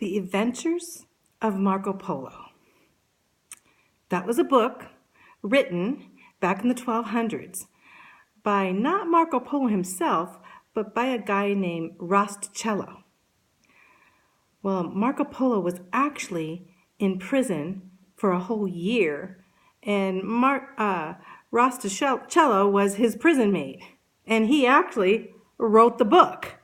The Adventures of Marco Polo. That was a book written back in the 1200s by not Marco Polo himself, but by a guy named Cello. Well, Marco Polo was actually in prison for a whole year, and Cello was his prison mate, and he actually wrote the book.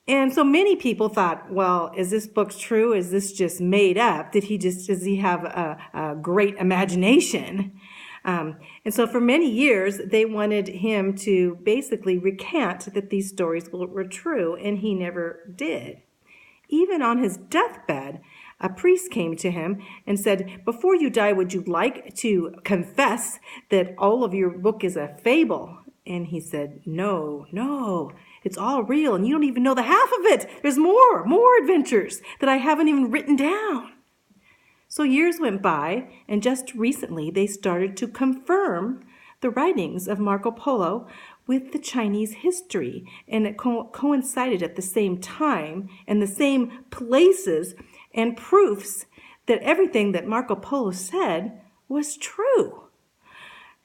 And so many people thought, well, is this book true? Is this just made up? Does he have a great imagination? And so for many years, they wanted him to basically recant that these stories were true, and he never did. Even on his deathbed, a priest came to him and said, before you die, would you like to confess that all of your book is a fable? And he said, no, it's all real, and you don't even know the half of it. There's more adventures that I haven't even written down. So years went by, and just recently they started to confirm the writings of Marco Polo with the Chinese history, and it coincided at the same time and the same places and proofs that everything that Marco Polo said was true.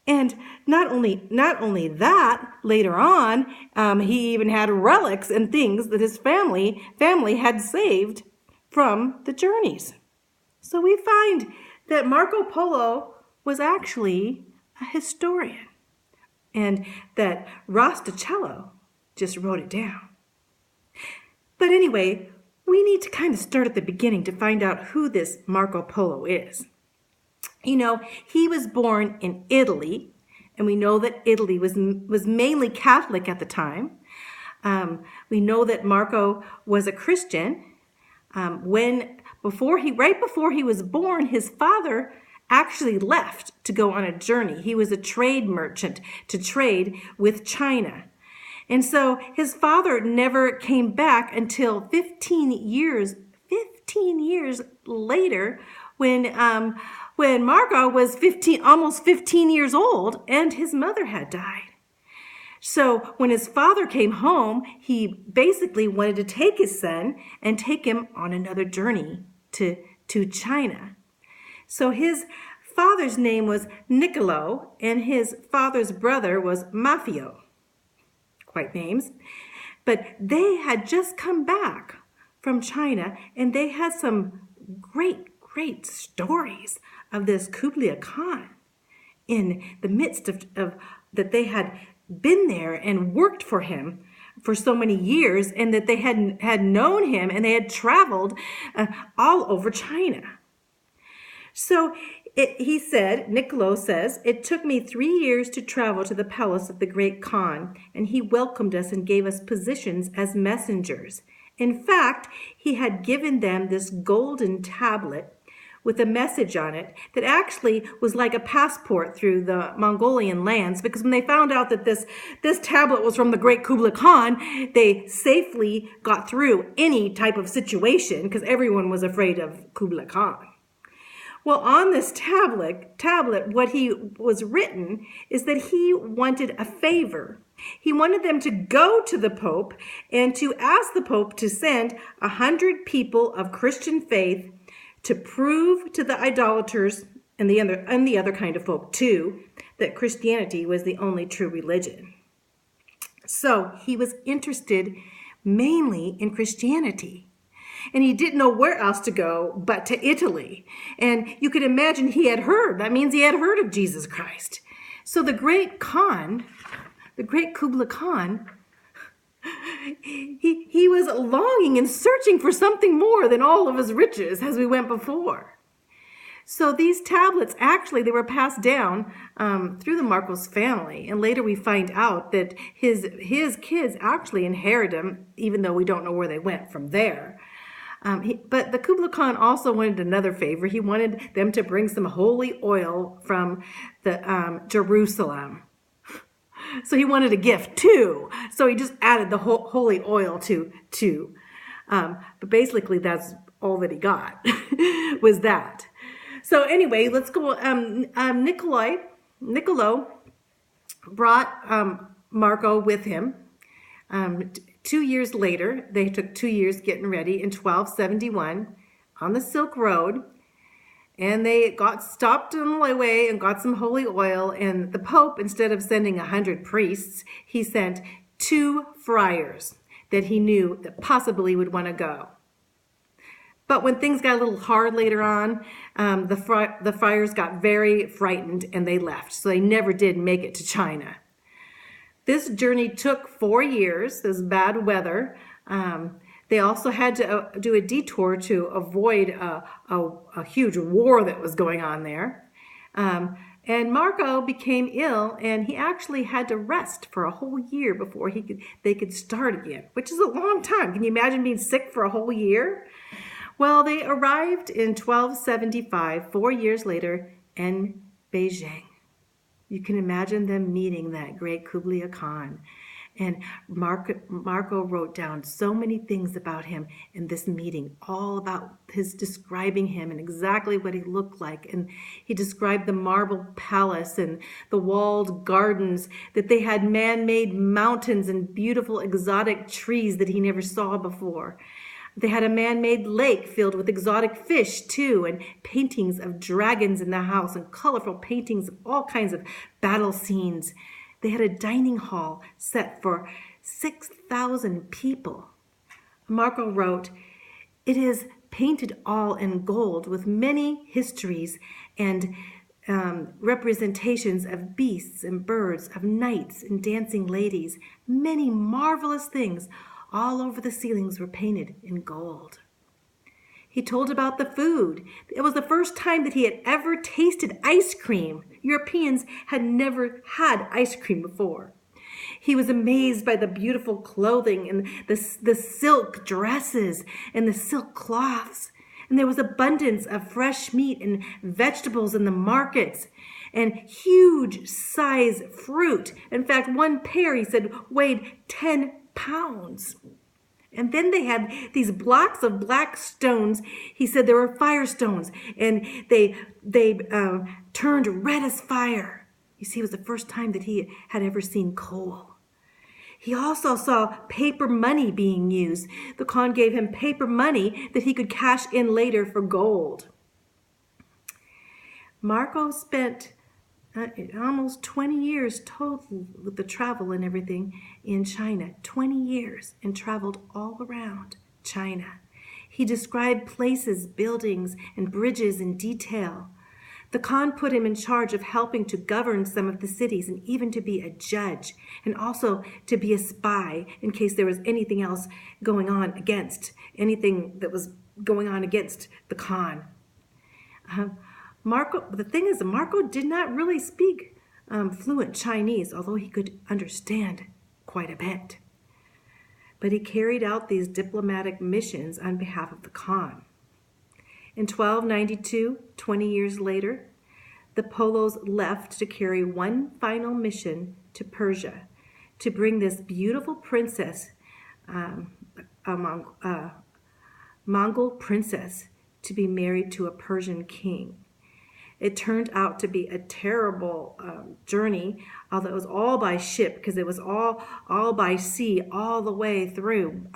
And not only that, later on, he even had relics and things that his family had saved from the journeys. So we find that Marco Polo was actually a historian, and that Cello just wrote it down. But anyway, we need to kind of start at the beginning to find out who this Marco Polo is. You know, he was born in Italy, and we know that Italy was mainly Catholic at the time. We know that Marco was a Christian. Right before he was born, his father actually left to go on a journey. He was a trade merchant to trade with China. And so his father never came back until 15 years later, when Marco was almost 15 years old, and his mother had died. So when his father came home, he basically wanted to take his son and take him on another journey to China. So his father's name was Niccolo, and his father's brother was Maffeo. Quite names. But they had just come back from China, and they had some great stories of this Kublai Khan in the midst of that they had been there and worked for him for so many years, and that they had known him, and they had traveled all over China. So Niccolo says, it took me 3 years to travel to the palace of the great Khan, and he welcomed us and gave us positions as messengers. In fact, he had given them this golden tablet with a message on it that actually was like a passport through the Mongolian lands, because when they found out that this tablet was from the great Kublai Khan, they safely got through any type of situation because everyone was afraid of Kublai Khan. Well, on this tablet, what he was written is that he wanted a favor. He wanted them to go to the Pope and to ask the Pope to send 100 people of Christian faith to prove to the idolaters and the other kind of folk too that Christianity was the only true religion. So he was interested mainly in Christianity. And he didn't know where else to go but to Italy. And you could imagine he had heard of Jesus Christ. So the great Kublai Khan, he was longing and searching for something more than all of his riches as we went before. So these tablets, actually, they were passed down through the Marcos family. And later we find out that his kids actually inherit them, even though we don't know where they went from there. But the Kublai Khan also wanted another favor. He wanted them to bring some holy oil from the Jerusalem. So he wanted a gift too. So he just added the holy oil to. But basically that's all that he got was that. So anyway, let's go. Niccolo brought Marco with him 2 years later, they took 2 years getting ready in 1271 on the Silk Road. And they got stopped on the way and got some holy oil. And the Pope, instead of sending 100 priests, he sent 2 friars that he knew that possibly would want to go. But when things got a little hard later on, the friars got very frightened and they left. So they never did make it to China. This journey took 4 years. There's bad weather. They also had to do a detour to avoid a huge war that was going on there. And Marco became ill, and he actually had to rest for a whole year before they could start again, which is a long time. Can you imagine being sick for a whole year? Well, they arrived in 1275, 4 years later, in Beijing. You can imagine them meeting that great Kublai Khan. And Marco wrote down so many things about him in this meeting, all about his describing him and exactly what he looked like. And he described the marble palace and the walled gardens, that they had man-made mountains and beautiful exotic trees that he never saw before. They had a man-made lake filled with exotic fish, too, and paintings of dragons in the house and colorful paintings of all kinds of battle scenes. They had a dining hall set for 6,000 people. Marco wrote, "It is painted all in gold with many histories and representations of beasts and birds, of knights and dancing ladies. Many marvelous things all over the ceilings were painted in gold." He told about the food. It was the first time that he had ever tasted ice cream. Europeans had never had ice cream before. He was amazed by the beautiful clothing and the silk dresses and the silk cloths. And there was abundance of fresh meat and vegetables in the markets and huge size fruit. In fact, one pear, he said, weighed 10 pounds. And then they had these blocks of black stones. He said there were firestones, and they turned red as fire. You see, it was the first time that he had ever seen coal. He also saw paper money being used. The Khan gave him paper money that he could cash in later for gold. Marco spent almost 20 years total with the travel and everything in China. 20 years, and traveled all around China. He described places, buildings, and bridges in detail. The Khan put him in charge of helping to govern some of the cities and even to be a judge, and also to be a spy in case there was anything else going on against the Khan. The thing is, Marco did not really speak fluent Chinese, although he could understand quite a bit. But he carried out these diplomatic missions on behalf of the Khan. In 1292, 20 years later, the Polos left to carry one final mission to Persia, to bring this beautiful princess, Mongol princess, to be married to a Persian king. It turned out to be a terrible journey, although it was all by ship, because it was all by sea all the way through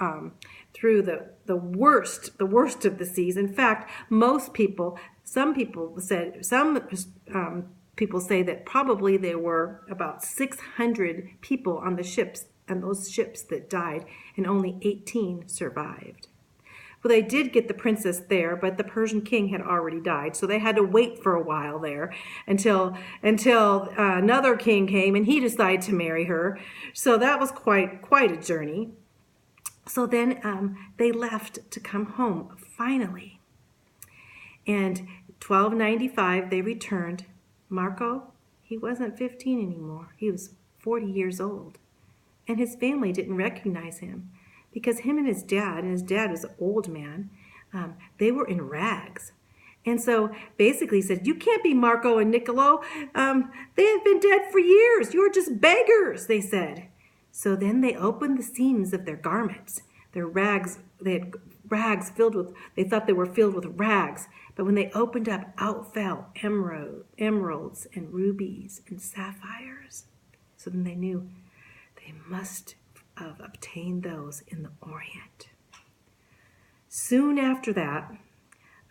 the worst of the seas. In fact, some people say that probably there were about 600 people on the ships, and those ships that died, and only 18 survived. Well, they did get the princess there, but the Persian king had already died, so they had to wait for a while there until another king came and he decided to marry her. So that was quite a journey. So then they left to come home finally. And 1295 they returned. Marco, he wasn't 15 anymore. He was 40 years old, and his family didn't recognize him, because him and his dad was an old man, they were in rags. And so basically he said, "You can't be Marco and Niccolo. They have been dead for years. You're just beggars," they said. So then they opened the seams of their garments. Their rags, they had rags they thought they were filled with rags. But when they opened up, out fell emeralds and rubies and sapphires. So then they knew they must of obtain those in the Orient. Soon after that,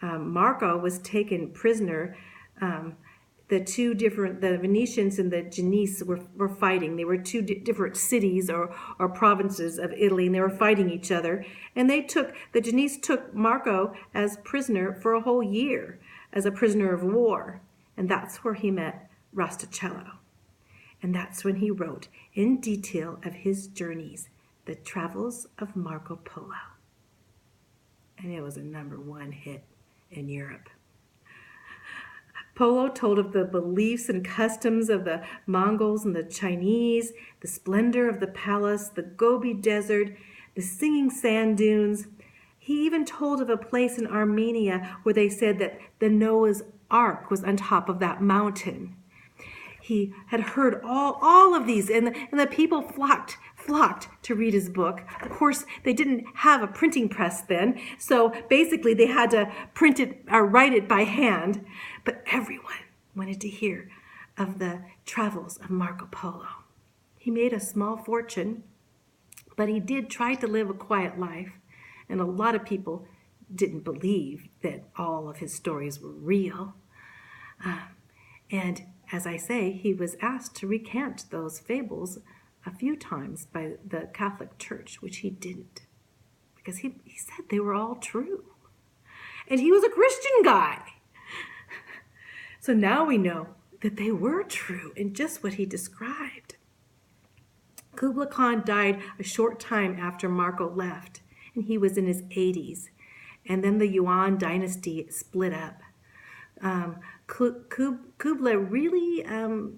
Marco was taken prisoner. The Venetians and the Genoese were fighting. They were two different cities or provinces of Italy, and they were fighting each other. And the Genoese took Marco as prisoner for a whole year, as a prisoner of war. And that's where he met Rasticello. And that's when he wrote in detail of his journeys, The Travels of Marco Polo. And it was a #1 hit in Europe. Polo told of the beliefs and customs of the Mongols and the Chinese, the splendor of the palace, the Gobi Desert, the singing sand dunes. He even told of a place in Armenia where they said that the Noah's Ark was on top of that mountain. He had heard all of these, and the people flocked to read his book. Of course, they didn't have a printing press then, so basically they had to print it or write it by hand. But everyone wanted to hear of the travels of Marco Polo. He made a small fortune, but he did try to live a quiet life, and a lot of people didn't believe that all of his stories were real. And as I say, he was asked to recant those fables a few times by the Catholic Church, which he didn't, because he said they were all true. And he was a Christian guy. So now we know that they were true in just what he described. Kublai Khan died a short time after Marco left, and he was in his 80s. And then the Yuan dynasty split up. Kublai really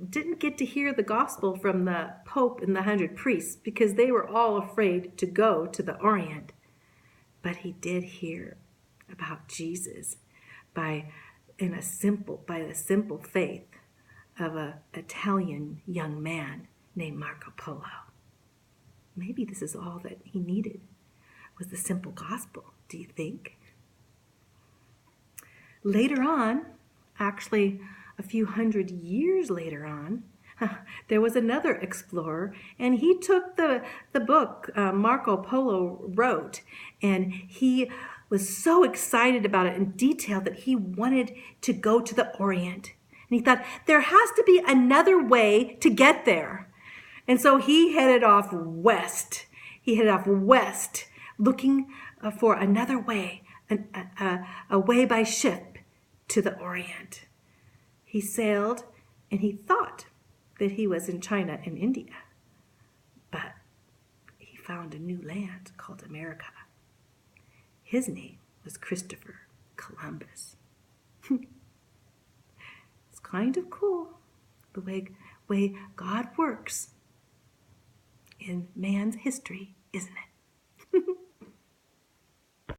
didn't get to hear the gospel from the Pope and the 100 priests because they were all afraid to go to the Orient. But he did hear about Jesus by the simple faith of an Italian young man named Marco Polo. Maybe this is all that he needed, was the simple gospel, do you think? Later on, actually a few hundred years later on, there was another explorer, and he took the book Marco Polo wrote, and he was so excited about it in detail that he wanted to go to the Orient. And he thought, there has to be another way to get there. And so he headed off west. Looking for another way, a way by ship to the Orient. He sailed, and he thought that he was in China and India. But he found a new land called America. His name was Christopher Columbus. It's kind of cool the way God works in man's history, isn't it?